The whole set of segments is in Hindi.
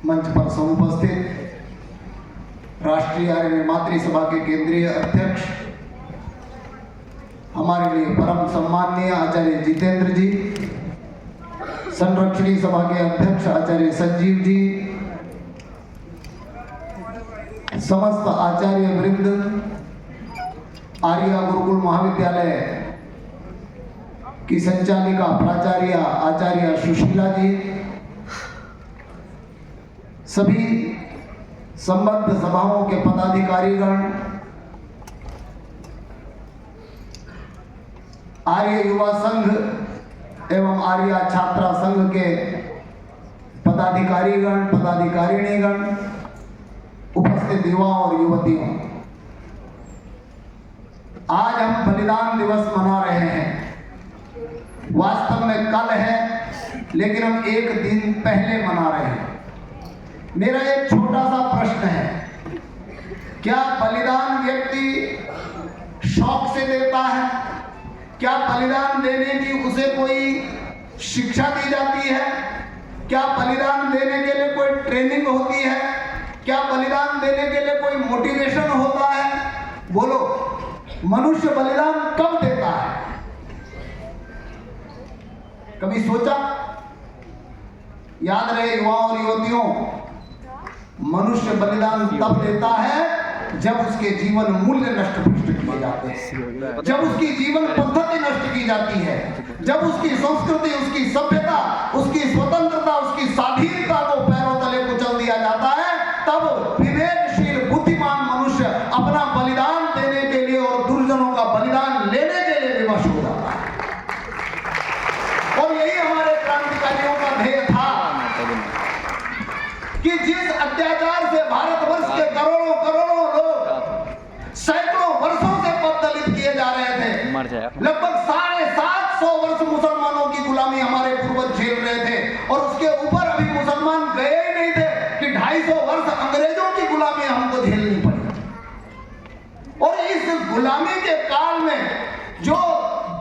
मंच पर समुपस्थित राष्ट्रीय आर्य निर्मात्री सभा के केंद्रीय अध्यक्ष, हमारे लिए परम सम्माननीय आचार्य जितेंद्र जी, संरक्षणी सभा के अध्यक्ष आचार्य संजीव जी, समस्त आचार्य वृंद, आर्य गुरुकुल महाविद्यालय की संचालिका प्राचार्य आचार्य सुशीला जी, सभी संबद्ध सभाओं के पदाधिकारीगण, आर्य युवा संघ एवं आर्य छात्रा संघ के पदाधिकारीगण, पदाधिकारिणीगण, उपस्थित युवा और युवतियों, आज हम बलिदान दिवस मना रहे हैं। वास्तव में कल है, लेकिन हम एक दिन पहले मना रहे हैं। मेरा एक छोटा सा प्रश्न है, क्या बलिदान व्यक्ति शौक से देता है? क्या बलिदान देने की उसे कोई शिक्षा दी जाती है? क्या बलिदान देने के लिए कोई ट्रेनिंग होती है? क्या बलिदान देने के लिए कोई मोटिवेशन होता है? बोलो, मनुष्य बलिदान कब देता है? कभी सोचा? याद रहे युवाओं और युवतियों, मनुष्य बलिदान तब देता है जब उसके जीवन मूल्य नष्ट भ्रष्ट किए जाते हैं, जब उसकी जीवन पद्धति नष्ट की जाती है, जब उसकी संस्कृति, उसकी सभ्यता, उसकी स्वतंत्रता, उसकी स्वाधीनता को पैरों तले कुचल दिया जाता है। तब विवेकशील बुद्धिमान मनुष्य अपना बलिदान देने के लिए और दुर्जनों का बलिदान लेने के लिए विवश हो जाता है। और यही हमारे क्रांतिकारियों का ध्येय था कि जिस अत्याचार से भारतवर्ष के करोड़ों करोड़ों लोग सैकड़ों वर्षों से पददलित किए जा रहे थे, लगभग 750 वर्ष मुसलमानों की गुलामी हमारे पूर्वज झेल रहे थे, और उसके ऊपर अभी मुसलमान गए ही नहीं थे कि 250 वर्ष अंग्रेजों की गुलामी हमको झेलनी पड़ी। और इस गुलामी के काल में जो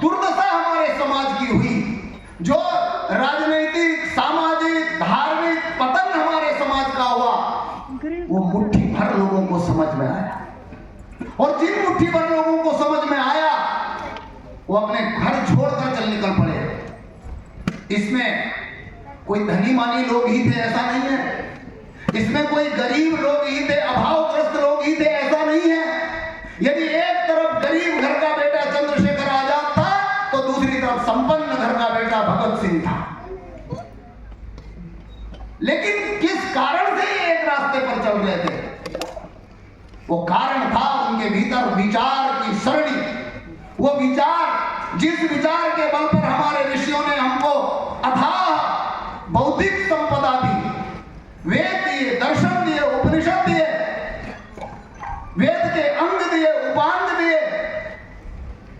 दुर्दशा हमारे समाज की हुई, जो राजनीतिक, सामाजिक, धार्मिक पतन हमारे समाज का हुआ, वो मुट्ठी भर लोगों को समझ में आया। और जिन मुट्ठी भर लोगों को समझ में आया, वो अपने घर छोड़कर चल निकल पड़े। इसमें कोई धनी मानी लोग ही थे ऐसा नहीं है, इसमें कोई गरीब लोग ही थे, अभावग्रस्त लोग ही थे ऐसा नहीं है। यदि एक तरफ गरीब घर का बेटा चंद्रशेखर आजाद था, तो दूसरी तरफ संपन्न घर का बेटा भगत सिंह था। लेकिन किस कारण से ये एक रास्ते पर चल रहे थे? वो कारण था उनके भीतर विचार की सरणी। वो विचार, जिस विचार के बल पर हमारे ऋषियों ने हमको अथाह बौद्धिक संपदा दी, वेद दिए, दर्शन दिए, उपनिषद दिए, वेद के अंग दिए, उपांग दिए,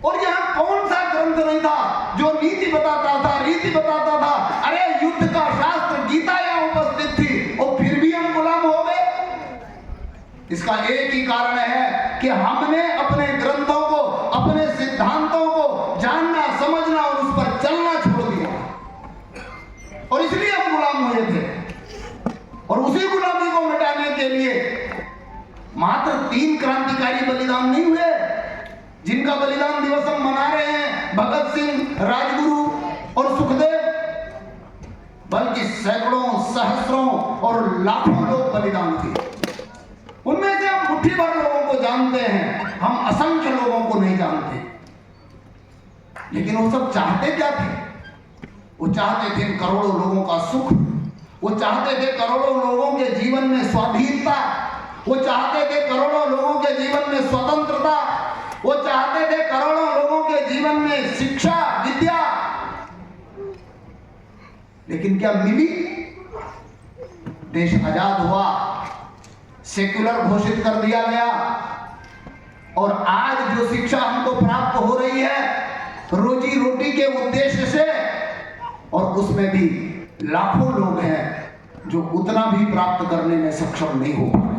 और यहां कौन सा ग्रंथ नहीं था जो नीति बताता था, रीति बताता था? अरे युद्ध का शास्त्र गीता यहां उपस्थित थी, और फिर भी हम गुलाम हो गए। इसका एक ही कारण है कि हमने अपने ग्रंथों को, अपने सिद्धांतों को जानना, समझना और उस पर चलना छोड़ दिया, और इसलिए हम गुलाम हुए थे। और उसी गुलामी को मिटाने के लिए मात्र 3 क्रांतिकारी बलिदान नहीं हुए जिनका बलिदान दिवस हम मना रहे हैं, भगत सिंह, राजगुरु और सुखदेव, बल्कि सैकड़ों, सहस्रों और लाखों लोग बलिदान दिए। उनमें से हम मुट्ठी भर लोगों को जानते हैं, हम असंख्य लोगों को नहीं जानते। लेकिन वो सब चाहते क्या थे? वो चाहते थे करोड़ों लोगों का सुख, वो चाहते थे करोड़ों लोगों के जीवन में स्वाधीनता, वो चाहते थे करोड़ों लोगों के जीवन में स्वतंत्रता, वो चाहते थे करोड़ों लोगों के जीवन में शिक्षा, विद्या। लेकिन क्या मिली? देश आजाद हुआ, सेक्युलर घोषित कर दिया गया, और आज जो शिक्षा हमको प्राप्त हो रही है रोजी रोटी के उद्देश्य से, और उसमें भी लाखों लोग हैं जो उतना भी प्राप्त करने में सक्षम नहीं हो पा रहे।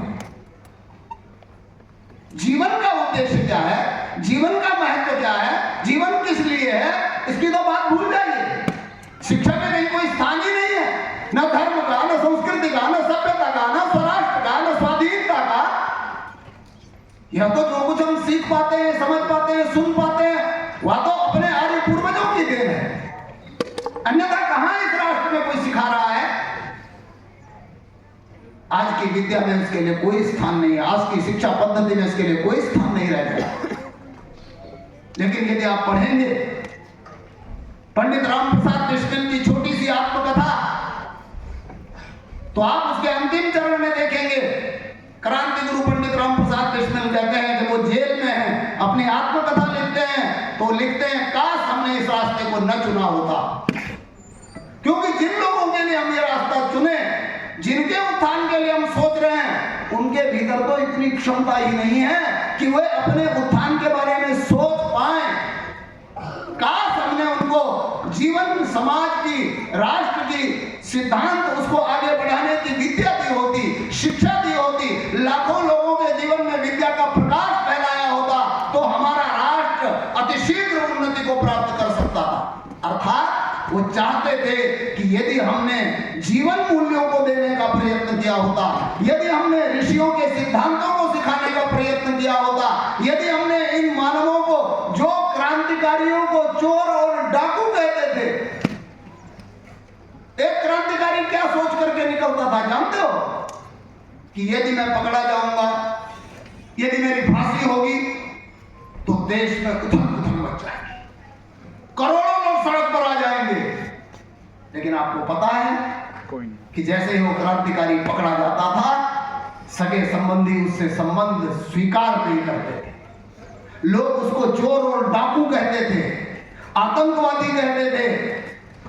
जीवन का उद्देश्य क्या है? जीवन का महत्व क्या है? जीवन किस लिए है? इसकी तो बात भूल जाइए। शिक्षा में कहीं कोई स्थान ही नहीं है, ना न धर्म का, न संस्कृति का, न सभ्यता का, न स्वराष्ट्र का, न स्वाधीनता का। यह तो जो कुछ हम सीख पाते हैं, समझ पाते हैं, सुन पाते हैं, वह तो अपने आर्य पूर्वजों की देन है। अन्यथा कहां इस राष्ट्र में कोई सिखा रहा है? आज की विद्या में इसके लिए कोई स्थान नहीं है, आज की शिक्षा पद्धति में इसके लिए कोई स्थान नहीं रह गया। लेकिन यदि आप पढ़ेंगे पंडित रामप्रसाद बिस्मिल की छोटी सी आत्मकथा, तो आप उसके अंतिम चरण में देखेंगे क्रांति गुरु पंडित रामप्रसाद बिस्मिल कहते हैं कि वो जेल में हैं, अपनी आत्मकथा लिखते हैं, तो लिखते हैं काश हमने इस रास्ते को न चुना होता। क्योंकि जिन लोगों के लिए हम ये रास्ता चुने, जिनके उत्थान के लिए हम सोच रहे हैं, उनके भीतर तो इतनी क्षमता ही नहीं है कि वे अपने उत्थान के बारे में सोच पाए। काश हमने उनको जीवन, समाज की, राष्ट्र की सिद्धांत उसको आगे बढ़ाने की विद्या दी होती, शिक्षा दी होती, लाखों लोगों के जीवन में विद्या का प्रकाश फैलाया होता, तो हमारा राष्ट्र अतिशीघ्र उन्नति को प्राप्त कर सकता था। अर्थात वो चाहते थे कि यदि हमने जीवन मूल्यों को देने का प्रयत्न किया होता, यदि हमने ऋषियों के सिद्धांतों को सिखाने का प्रयत्न किया होता, यदि हमने इन मानवों को, जो क्रांतिकारियों को चोर और डाकू कहते थे, एक क्रांतिकारी क्या सोच करके निकलता था जानते हो? कि यदि मैं पकड़ा जाऊंगा, यदि मेरी फांसी होगी, तो देश में उथल पुथल मच जाएगी, करोड़ों लोग सड़क पर आ जाएंगे। लेकिन आपको पता है कि जैसे ही वो क्रांतिकारी पकड़ा जाता था, सगे संबंधी उससे संबंध स्वीकार नहीं करते थे। लोग उसको चोर और डाकू कहते थे, आतंकवादी कहते थे,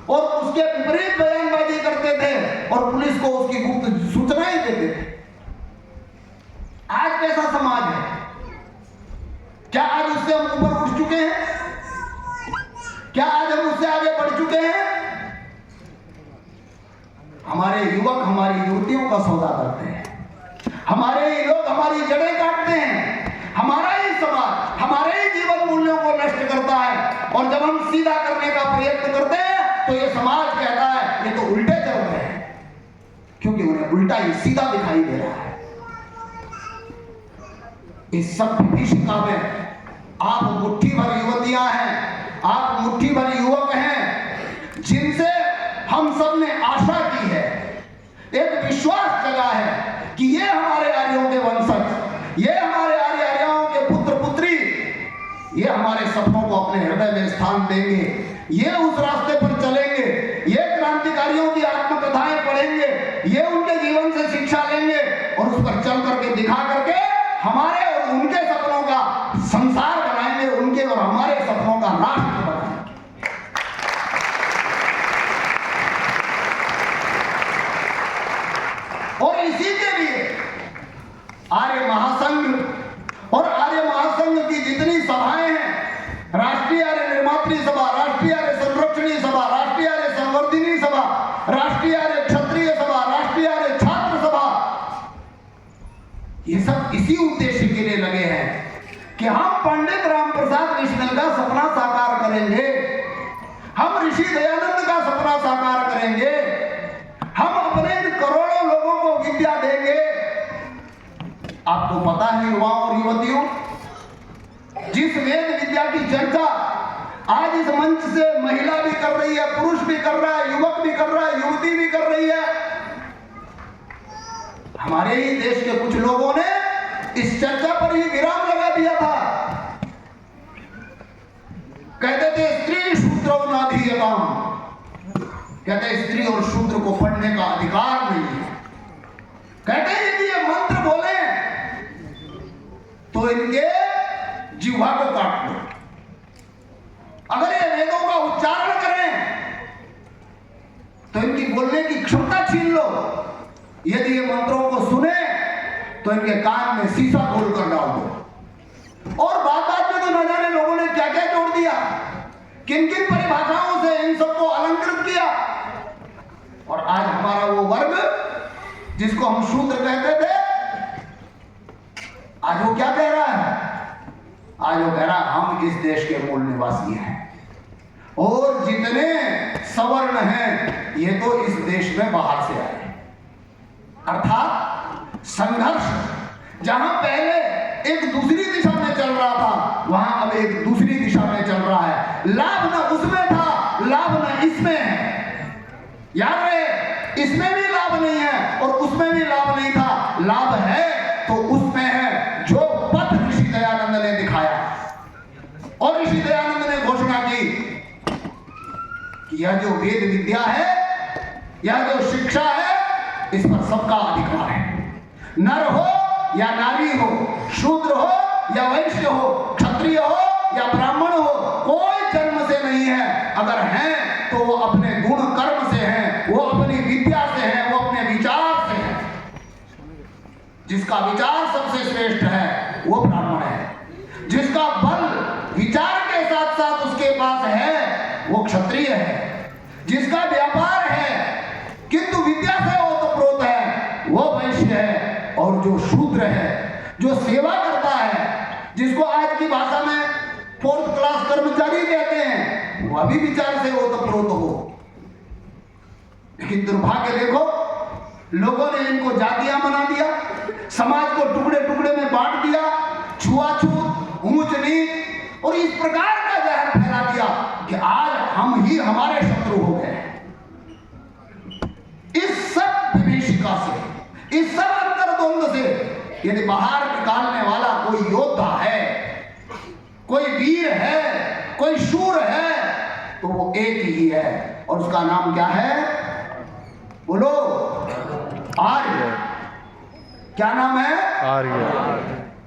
और उसके विपरीत बयानबाजी करते थे, और पुलिस को उसकी गुप्त सूचनाएं देते थे। आज कैसा समाज है? क्या आज उससे हम ऊपर उठ चुके हैं? क्या आज हम उससे आगे बढ़ चुके हैं? हमारे युवक हमारी युवतियों का सौदा करते हैं, हमारे ही लोग हमारी जड़ें काटते हैं, हमारा ही समाज हमारे ही जीवन मूल्यों को नष्ट करता है। और जब हम सीधा करने का प्रयत्न करते हैं, तो ये समाज कहता है ये तो उल्टे चल रहे हैं, क्योंकि उन्हें उल्टा ही सीधा दिखाई दे रहा है। इस सब विभीषिका में आप मुट्ठी भर युवतियां हैं, आप मुट्ठी भर युवक हैं, जिनसे हम सब ने आशा की है, एक विश्वास जगा है कि ये हमारे आर्यों के वंशज, ये हमारे आर्यों के पुत्र पुत्री, ये हमारे सपनों को अपने हृदय में स्थान देंगे, ये उस रास्ते पर चलेंगे, ये क्रांतिकारियों की आत्मकथाएं पढ़ेंगे, ये उनके जीवन से शिक्षा लेंगे, और उस पर चल करके दिखा करके हमारे और उनके सपनों का संसार बनाएंगे, उनके और हमारे सपनों का राष्ट्र बनाएंगे। और इसी के लिए आर्य महासंघ और आर्य महासंघ की जितनी सभाएं हैं, राष्ट्रीय आर्य निर्मात्री सभा, राष्ट्रीय आर्य संरक्षणी सभा, राष्ट्रीय आर्य संवर्धिनी सभा, राष्ट्रीय आर्य क्षत्रिय सभा, राष्ट्रीय आर्य छात्र सभा, ये सब इसी उद्देश्य के लिए लगे हैं कि हम पंडित रामप्रसाद बिस्मिल का सपना साकार करेंगे, हम ऋषि दयानंद का सपना साकार करेंगे, हम अपने करोड़ों लोगों को विद्या देंगे। आपको पता है युवाओं और युवतियों, जिस वेद विद्या की चर्चा आज इस मंच से महिला भी कर रही है, पुरुष भी कर रहा है, युवक भी कर रहा है, युवती भी कर रही है, हमारे ही देश के कुछ लोगों ने इस चर्चा पर ही विराम लगा दिया था। कहते थे स्त्री शूद्रो नाधीयताम, कहते स्त्री और शूद्र को पढ़ने का अधिकार नहीं है। कहते हैं यदि ये मंत्र बोले तो इनके जिह्वा को काट लो, अगर ये वेदों का उच्चारण करें तो इनकी बोलने की क्षमता छीन लो, यदि ये मंत्रों को सुने तो इनके कान में शीशा खोल कर डाल दो। और बात बात में तो न जाने लोगों ने क्या क्या जोड़ दिया, किन किन परिभाषाओं से इन सबको अलंकृत किया। और आज हमारा वो वर्ग जिसको हम शूद्र कहते थे, आज वो क्या कह रहा है? आज वो कह रहा है हम इस देश के मूल निवासी हैं, और जितने सवर्ण हैं, ये तो इस देश में बाहर से आए। अर्थात संघर्ष जहां पहले एक दूसरी दिशा में चल रहा था, वहां अब एक दूसरी दिशा में चल रहा है। लाभ न उसमें था, लाभ न इसमें है। याद रहे, इसमें भी लाभ नहीं है और उसमें भी लाभ नहीं था। लाभ है तो उसमें है जो पथ ऋषि दयानंद ने दिखाया। और ऋषि दयानंद ने घोषणा की कि यह जो वेद विद्या है, यह जो शिक्षा है, इस पर सबका अधिकार है। नर हो या नारी हो, शूद्र हो या वैश्य हो, क्षत्रिय हो या ब्राह्मण हो, कोई जन्म से नहीं है। अगर हैं तो वो अपने गुण कर्म से हैं, वो अपनी विद्या से हैं, वो अपने विचार से हैं। जिसका विचार सबसे श्रेष्ठ है वो ब्राह्मण है। जिसका बल विचार के साथ साथ उसके पास है वो क्षत्रिय है। जिसका व्यापार है किंतु विद्या से ओतप्रोत है वो वैश्य है। और जो शूद्र है, जो सेवा करता है, जिसको आज की भाषा में 4th क्लास कर्मचारी कहते हैं, वो अभी विचार से ओतप्रोत हो। लेकिन दुर्भाग्य देखो, लोगों ने इनको जातियां बना दिया, समाज को टुकड़े टुकड़े में बांट दिया, छुआछूत, ऊंच नीच और इस प्रकार का जहर फैला दिया कि आज हम ही हमारे शत्रु हो गए। इस सब विभीषिका से, इस सब अंतर्द्वंद से यदि बाहर निकालने वाला कोई योद्धा है, कोई वीर है, कोई शूर है, तो वो एक ही है और उसका नाम क्या है? बोलो, आर्य। क्या नाम है? आर्य।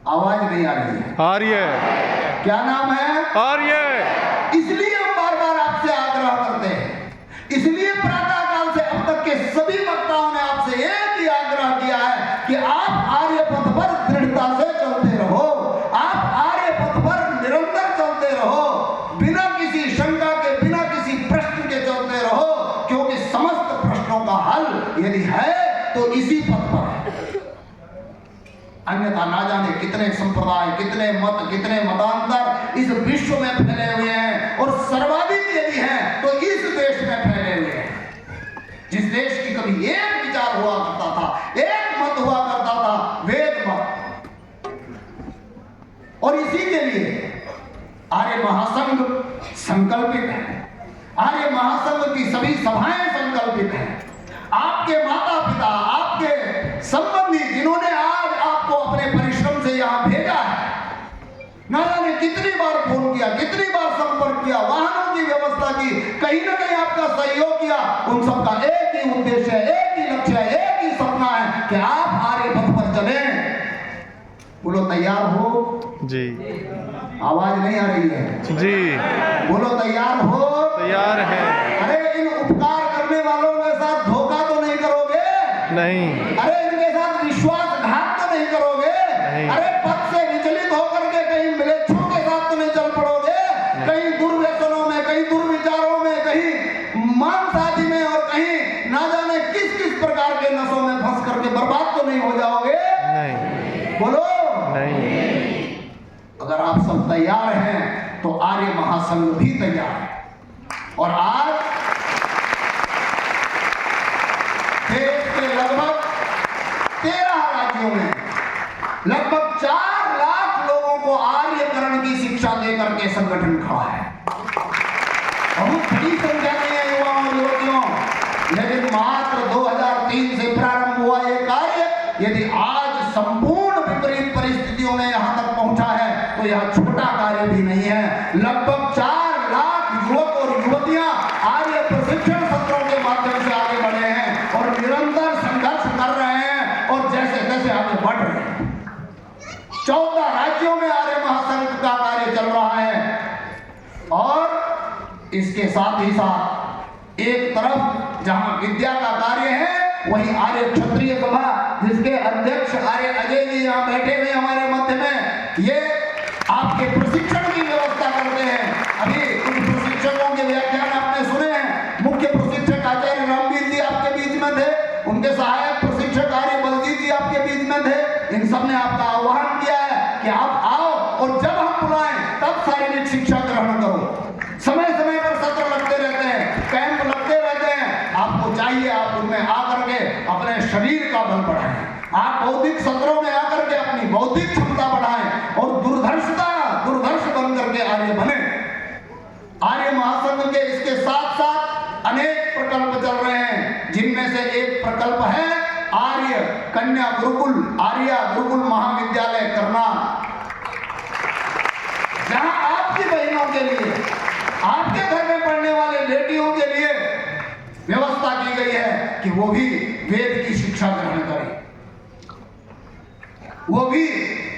आवाज नहीं आ रही है। आर्य। क्या नाम है? आर्य। इसलिए हम बार बार आपसे आग्रह करते हैं, इसलिए प्रातः काल से अब तक के सभी वक्ताओं ने आपसे एक ही आग्रह किया है कि आप आर्य पथ पर दृढ़ता से चलते रहो। आप आर्य पथ पर निरंतर चलते रहो, बिना किसी शंका के, बिना किसी प्रश्न के चलते रहो, क्योंकि समस्त प्रश्नों का हल यदि है तो इसी पथ पर है। अन्यथा ना जाने कितने संप्रदाय, कितने मत, कितने मतांतर इस विश्व में फैले हुए हैं और सर्वाधिक यदि हैं तो इस देश में फैले हुए हैं। जिस देश की कभी एक विचार हुआ करता था, एक मत हुआ करता था, वेद मत। और इसी के लिए आर्य महासंघ संकल्पित है। आर्य महासंघ की सभी सभाएं संकल्पित हैं। आपके माता पिता, आपके संबंधी जिन्होंने आज आपको अपने परिश्रम से यहां भेजा है, ना जाने कितनी बार फोन किया, कितनी बार संपर्क किया, वाहनों की व्यवस्था की, कहीं ना कहीं आपका सहयोग किया, उन सबका एक ही उद्देश्य है, एक ही लक्ष्य है, एक ही सपना है कि आप आर्य पथ पर चलें। बोलो, तैयार हो? जी। आवाज नहीं आ रही है जी। बोलो, तैयार हो? तैयार है। अरे इन उपकार करने वालों के साथ धोखा तो नहीं करोगे? नहीं। अरे इनके साथ विश्वासघात तो नहीं करोगे? नहीं। अरे पद से विचलित होकर के कहीं मिलेच्छों के साथ तो नहीं चल पड़ोगे? कहीं दुर्व्यसनों में, कहीं दुर्विचारों में, कहीं मांस आदि में और कहीं ना जाने किस किस प्रकार के नशों में फंस करके बर्बाद तो नहीं हो जाओगे? नहीं। बोलो, नहीं। अगर आप सब तैयार हैं तो आर्य महासंघ भी तैयार है। और आज देश के लगभग 13 राज्यों में लगभग 4 लाख लोगों को आर्यकरण की शिक्षा देकर के संगठन खड़ा है। बहुत बड़ी संख्या में है युवाओं और युवतियों, लेकिन मात्र 2003 से प्रारंभ हुआ ये कार्य यदि आज संपूर्ण विपरीत परिस्थितियों में यहां तक पहुंचा है तो यह छोटा कार्य भी नहीं है। लगभग 4 लाख युवक और युवतियां आर्य प्रशिक्षण सत्रों के माध्यम से आगे बढ़े हैं और निरंतर संघर्ष कर रहे हैं और जैसे तैसे आगे बढ़ रहे हैं। 14 राज्यों में आर्य महासंघ का कार्य चल रहा है और इसके साथ ही साथ एक तरफ जहां विद्या का कार्य है, वही आर्य क्षत्रिय सभा, जिसके अध्यक्ष आर्य अजय जी यहाँ बैठे हुए हमारे मध्य में, ये आपके प्रशिक्षण की व्यवस्था करते हैं। अभी कुछ प्रशिक्षकों के व्याख्यान आपने सुने हैं। मुख्य प्रशिक्षक आचार्य रामवीर जी आपके बीच में थे, उनके सहायक प्रशिक्षक आर्य बलजीत जी आपके बीच में थे। इन सब ने आपका आह्वान किया है कि आप आओ और जब हम बुलाएं तब शारीरिक शिक्षा ग्रहण करो। समय समय पर सत्र लगते रहते हैं, कैंप लगते अपने शरीर का बल बढ़ाएं, आप बौद्धिक सत्रों में आकर के अपनी बौद्धिक क्षमता बढ़ाएं और दुर्धर्ष बन करके आर्य बने। आर्य महासंघ के इसके साथ साथ अनेक प्रकल्प चल रहे हैं, जिनमें से एक प्रकल्प है आर्य कन्या गुरुकुल, आर्य गुरुकुल महाविद्यालय करना, जहां आपकी बहनों के लिए, आपके घर में पढ़ने वाले बेटियों के लिए व्यवस्था की गई है कि वो भी वेद की शिक्षा ग्रहण करें, वो भी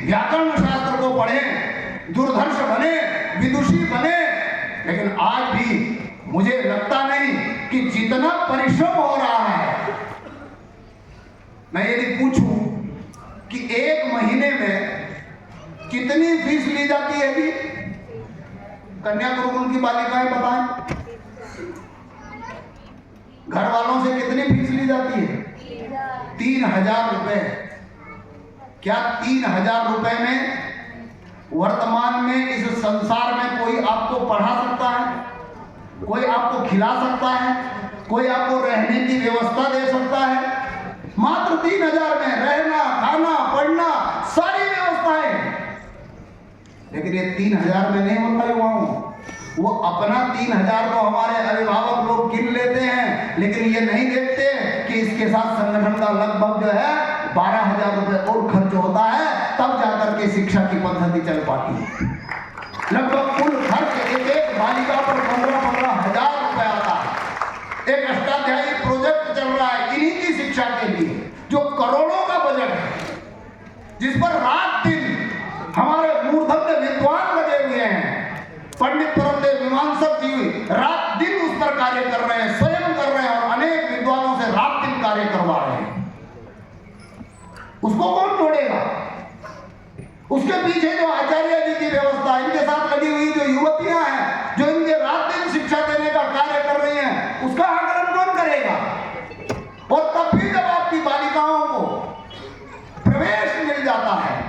व्याकरण शास्त्र को पढ़ें, दुर्धर्ष बने, विदुषी बने। लेकिन आज भी मुझे लगता नहीं कि जितना परिश्रम हो रहा है, मैं यदि पूछूं कि एक महीने में कितनी फीस ली जाती है जी कन्या गुरुकुल की बालिकाएं बताएं, घर वालों से कितनी फीस ली जाती है? 3000 रुपए। क्या 3000 रुपए में वर्तमान में इस संसार में कोई आपको पढ़ा सकता है, कोई आपको खिला सकता है, कोई आपको रहने की व्यवस्था दे सकता है? मात्र 3000 में रहना, खाना, पढ़ना, सारी व्यवस्थाएं। लेकिन ये 3000 में नहीं होता युवाओं, वो अपना 3000 तो हमारे अभिभावक लोग गिन लेते हैं, लेकिन ये नहीं देखते कि इसके साथ संगठन का लगभग जो है 12,000 रुपए और खर्च होता है, तब जाकर के शिक्षा की पद्धति चल पाती है। लगभग कुल खर्च एक बालिका पर 15,000 रुपए आता है। एक अष्टाध्यायी प्रोजेक्ट चल रहा है इन्हीं की शिक्षा के लिए, जो करोड़ों का बजट है, जिस पर रात दिन हमारे मूर्धन्य विद्वान लगे हुए हैं। पंडित परमदेव मीमांसक जी रात दिन उस पर कार्य कर रहे हैं, स्वयं कर रहे हैं, और अनेक विद्वानों से रात दिन कार्य करवा रहे हैं। उसको कौन तोड़ेगा? उसके पीछे जो आचार्य जी की व्यवस्था, इनके साथ लगी हुई जो युवतियां हैं, जो इनके रात दिन शिक्षा देने का कार्य कर रही हैं, उसका आकलन कौन करेगा? और तब भी जब आपकी बालिकाओं को प्रवेश मिल जाता है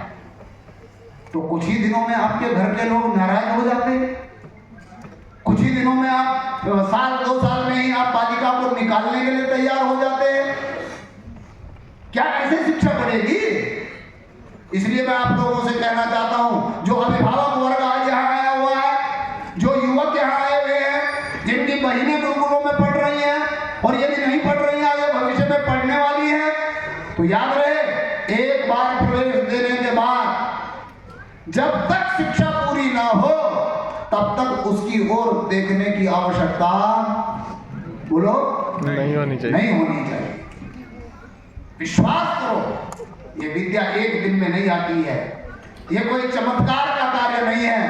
तो कुछ ही दिनों में आपके घर के लोग नाराज हो जाते हैं। कुछ ही दिनों में आप साल 2 साल में ही आप बालिका को निकालने के लिए तैयार हो जाते हैं। क्या ऐसे शिक्षा बढ़ेगी? इसलिए मैं आप लोगों से कहना चाहता हूं, जो अभिभावक वर्ग आज यहाँ आया हुआ है, जो युवक यहाँ आए हुए हैं, जिनकी बहिनें गुरुकुलों में पढ़ रही हैं और यदि नहीं पढ़ रही हैं आगे भविष्य में पढ़ने वाली हैं, तो याद रहे, एक बार प्रवेश देने के बाद जब तक शिक्षा पूरी ना हो तब तक उसकी ओर देखने की आवश्यकता, बोलो, नहीं होनी चाहिए। नहीं होनी चाहिए। विश्वास करो, ये विद्या एक दिन में नहीं आती है, ये कोई चमत्कार का कार्य नहीं है,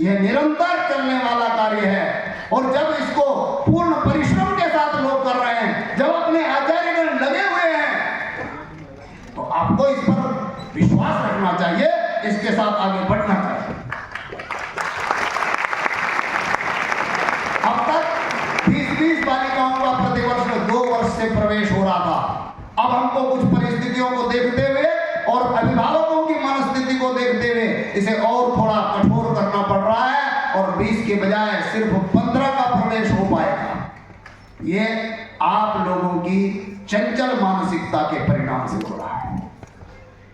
यह निरंतर चलने वाला कार्य है। और जब इसको पूर्ण परिश्रम के साथ लोग कर रहे हैं, जब अपने आचार्यगण लगे हुए हैं, तो आपको इस पर विश्वास रखना चाहिए, इसके साथ आगे बढ़ना चाहिए। अब तक 20-20 बालिकाओं का प्रतिवर्ष 2 वर्ष से प्रवेश हो रहा था। अब हमको कुछ परिस्थितियों को देखते हुए और अभिभावकों की मनस्थिति को देखते हुए इसे और थोड़ा कठोर करना पड़ रहा है, और 20 के बजाय सिर्फ 15 का प्रवेश हो पाएगा। ये आप लोगों की चंचल मानसिकता के परिणाम से हो रहा है।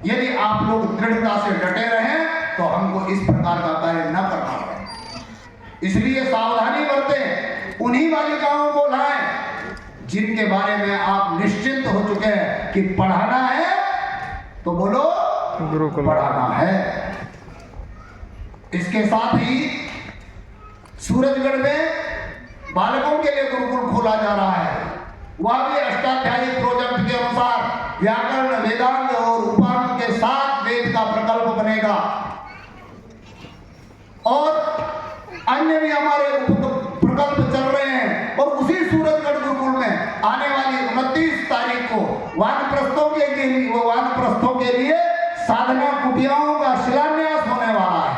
यदि आप लोग दृढ़ता से डटे रहें तो हमको इस प्रकार का कार्य न करना पड़े। इसलिए सावधानी बरतें, उन्हीं बालिकाओं को लाएं जिनके बारे में आप निश्चिंत हो चुके हैं कि पढ़ाना है, तो बोलो गुरुकुल पढ़ाना है। इसके साथ ही सूरजगढ़ में बालकों के लिए गुरुकुल खोला जा रहा है। वह भी अष्टाध्यायी प्रोजेक्ट के अनुसार व्याकरण, वेदांत और उपांग के साथ वेद का प्रकल्प बनेगा। और अन्य भी हमारे प्रकल्प चल रहे हैं। और उसी सूरजगढ़ गुरुकुल में आने वाली 29 तारीख को वानप्रस्थों के लिए साधना कुटियाओं का शिलान्यास होने वाला है।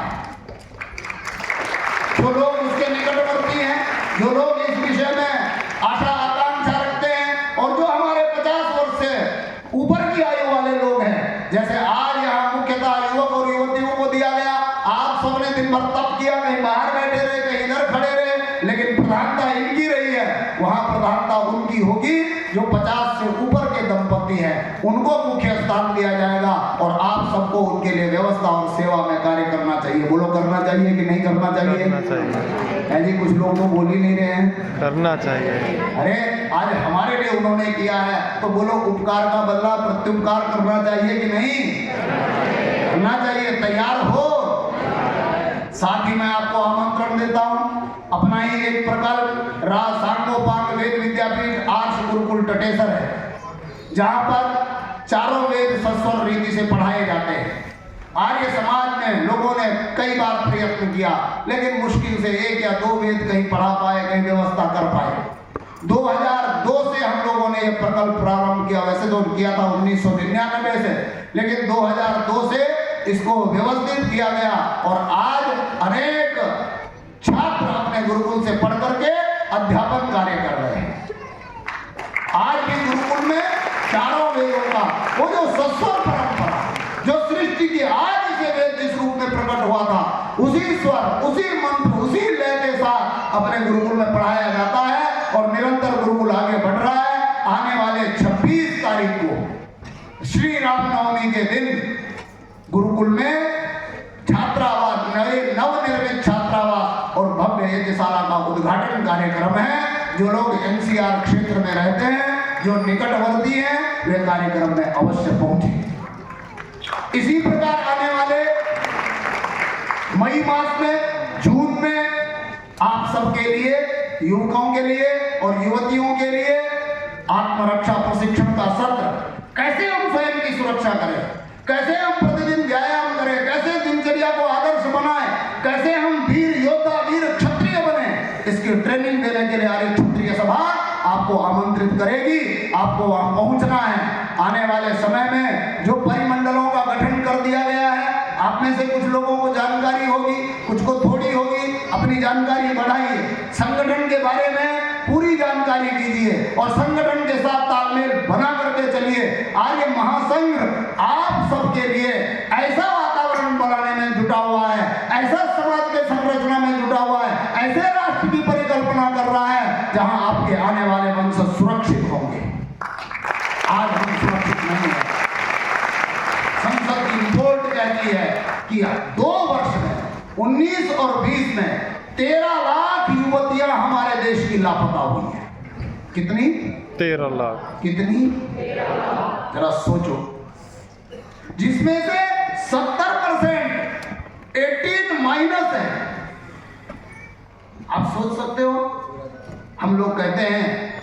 जो लोग उसके निकटवर्ती हैं, जो लोग इस विषय में आशा आकांक्षा रखते हैं, और जो हमारे 50 वर्ष से ऊपर की आयु वाले लोग हैं, जैसे आज यहाँ मुख्यतः युवक और युवतियों को दिया गया। आप सबने दिन भर तप किया, कहीं बाहर बैठे रहे, कहीं इधर खड़े रहे, लेकिन प्रधानता इनकी रही है। वहां प्रधानता उनकी होगी जो 50 से ऊपर के दंपति हैं उनको मुख्य स्थान दिया जाएगा और आप सबको उनके लिए व्यवस्था और सेवा में कार्य करना चाहिए। बोलो करना चाहिए कि नहीं करना चाहिए? करना चाहिए। है जी, कुछ लोग तो बोल ही नहीं रहे हैं। करना चाहिए। अरे आज हमारे लिए उन्होंने किया है तो बोलो उपकार का बदला प्रत्युपकार करना चाहिए कि नहीं करना चाहिए? तैयार हो? साथ ही मैं आपको आमंत्रण देता हूं अपना ही एक प्रकल्प सांगोपांग वेद विद्यापीठ आर्ष गुरुकुल टटेसर है, जहां पर चारों वेद सस्वर रीति से पढ़ाए जाते हैं। आर्य समाज में लोगों ने कई बार प्रयत्न किया लेकिन मुश्किल से 1 या 2 वेद कहीं पढ़ा पाए, कहीं व्यवस्था कर पाए। 2002 से हम लोगों ने यह प्रकल्प प्रारंभ किया। वैसे तो किया था 1999 से, लेकिन 2002 से इसको व्यवस्थित किया गया और आज अनेक छात्र अपने गुरुकुल से पढ़ करके अध्यापन कार्य कर रहे हैं। आज भी गुरुकुल में चारों वेदों का वो जो सस्वर परंपरा जो सृष्टि की आज से वेद जिस रूप में प्रकट हुआ था उसी स्वर, उसी मंत्र, उसी लय के साथ अपने गुरुकुल में पढ़ाया जाता है और निरंतर गुरुकुल आगे बढ़ रहा है। आने वाले 26 तारीख को श्री रामनवमी के दिन गुरुकुल में छात्रावास, नवनिर्मित छात्रावास और भव्य यज्ञशाला का उद्घाटन कार्यक्रम है। जो लोग एनसीआर क्षेत्र में रहते हैं, जो निकटवर्ती हैं, वे कार्यक्रम में अवश्य पहुंचे। इसी प्रकार आने वाले मई मास में, जून में आप सबके लिए, युवकों के लिए और युवतियों के लिए आत्मरक्षा प्रशिक्षण का सत्र, कैसे हम स्वयं की सुरक्षा करें, कैसे हम प्रतिदिन व्यायाम करें, कैसे दिनचर्या को आदर्श बनाएं, कैसे हम वीर योद्धा, वीर क्षत्रिय बने, इसकी ट्रेनिंग देने के लिए आर्य क्षत्रिय सभा आपको आमंत्रित करेगी। आपको वहां पहुंचना है। आने वाले समय में जो परिमंडलों का गठन कर दिया गया है, आप में से कुछ लोगों को जानकारी होगी, कुछ को थोड़ी होगी। अपनी जानकारी बढ़ाइए, संगठन के बारे में पूरी जानकारी कीजिए और संगठन के साथ तालमेल बना करके चलिए। आर्य महासंघ आप सबके लिए ऐसा वातावरण बनाने में जुटा हुआ है, ऐसा समाज के संरचना में जुटा हुआ है, ऐसे राष्ट्र की परिकल्पना कर रहा है जहां आपके आने वाले वंश सुरक्षित होंगे। आज हम सुरक्षित नहीं है। संसद की रिपोर्ट कहती है कि 2 वर्ष में 19 और 20 में 13 लाख युवतियां हमारे देश की लापता हुई हैं। कितनी? 13 लाख। कितनी? 13 लाख। जरा सोचो, जिसमें से 70% 18 माइनस है। आप सोच सकते हो, हम लोग कहते हैं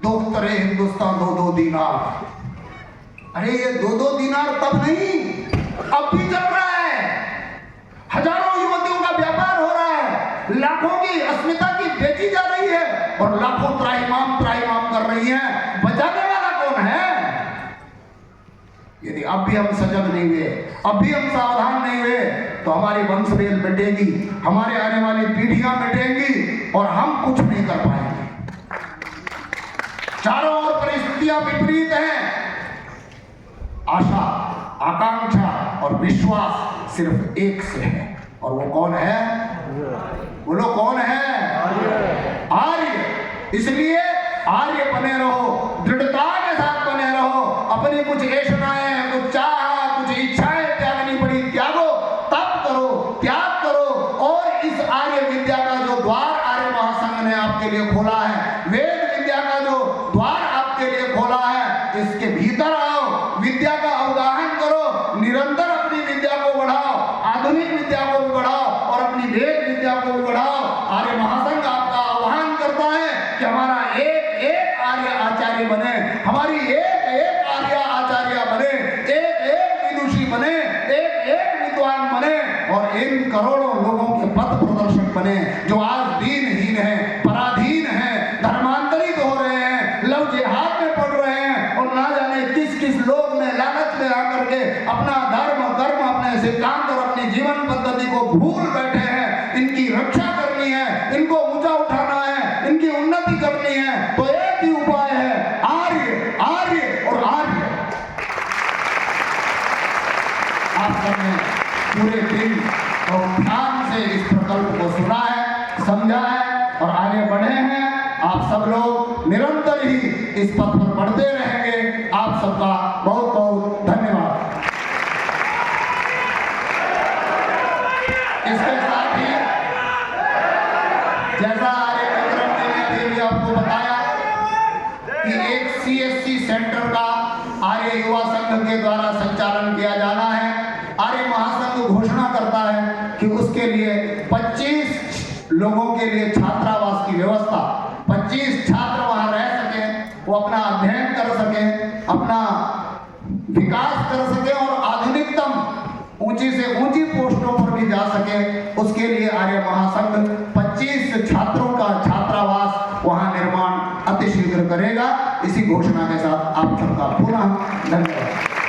दोस्तरे हिंदुस्तान 2-2 दीनार। अरे ये 2-2 दीनार तब नहीं, अब भी चल रहा है। हजारों युवतियों का व्यापार हो रहा है, लाखों की अस्मिता की बेची जा रही है और लाखों त्राहिमाम कर रही है। बचाने वाला कौन है? यदि अब भी हम सजग नहीं हुए, अब भी हम सावधान नहीं हुए, तो हमारी वंशवेल मिटेगी, हमारे आने वाली पीढ़ियां मिटेंगी और हम कुछ नहीं कर पाएंगे। चारों ओर परिस्थितियां विपरीत हैं। आशा, आकांक्षा और विश्वास सिर्फ एक से है, और वो कौन है? बोलो कौन है? आर्य। इसलिए आर्य बने रहो, दृढ़ता के साथ बने रहो। अपनी कुछ ऐशनाएं, कुछ चाह, कुछ इच्छाएं त्यागनी पड़ी, त्यागो, तप करो, त्याग करो और इस आर्य विद्या का जो द्वार आर्य महासंघ ने आपके लिए खोला है, वेद विद्या का जो द्वार आपके लिए खोला है, इसके भीतर आओ, विद्या का अवगाहन करो, निरंतर अपनी विद्या को बढ़ाओ, आधुनिक विद्या को भी बढ़ाओ और अपनी वेद विद्या को भी बढ़ाओ। आर्य महासंघ आपका आह्वान करता है कि हमारा एक एक आर्य आचार्य बने, हमारी एक एक आर्य आचार्य बने, एक एक विदुषी बने, एक एक विद्वान बने और इन करोड़ों लोगों के पथ प्रदर्शक बने जो आज दीनहीन है, पराधीन है, धर्मांतरित हो रहे हैं, लव जिहाद में पड़ रहे हैं और ना जाने किस किस लोग में लालच में आकर के अपना धर्म, कर्म, अपने सिद्धांत और अपनी जीवन पद्धति को भूल बैठे हैं। इनकी रक्षा करनी है, इनको ऊंचा उठाना है, इनकी उन्नति करनी है, तो एक ही उपाय है, आर्य, आर्य और आर्य। आप सबने पूरे दिन और ध्यान से इस प्रकल्प को सुना है, समझा है और आगे बढ़े हैं। आप सब लोग निरंतर ही इस पथ पर बढ़ते रहेंगे आप सबका बहुत बहुत धन्यवाद। इसके साथ ही जैसा आर्य विक्रम ने अभी भी आपको बताया कि एक CSC सेंटर का आर्य युवा संघ के द्वारा संचालन किया जाना है। आर्य महासंघ घोषणा करता है कि उसके लिए 25 लोगों के लिए छात्रावास की व्यवस्था, 25 छात्र वहां रह सके, वो अपना अध्ययन कर सके, अपना विकास कर सके और आधुनिकतम ऊंची से ऊंची पोस्टों पर भी जा सके। उसके लिए आर्य महासंघ 25 छात्रों का छात्रावास वहां निर्माण अतिशीघ्र करेगा। इसी घोषणा के साथ आप सबका पुनः धन्यवाद।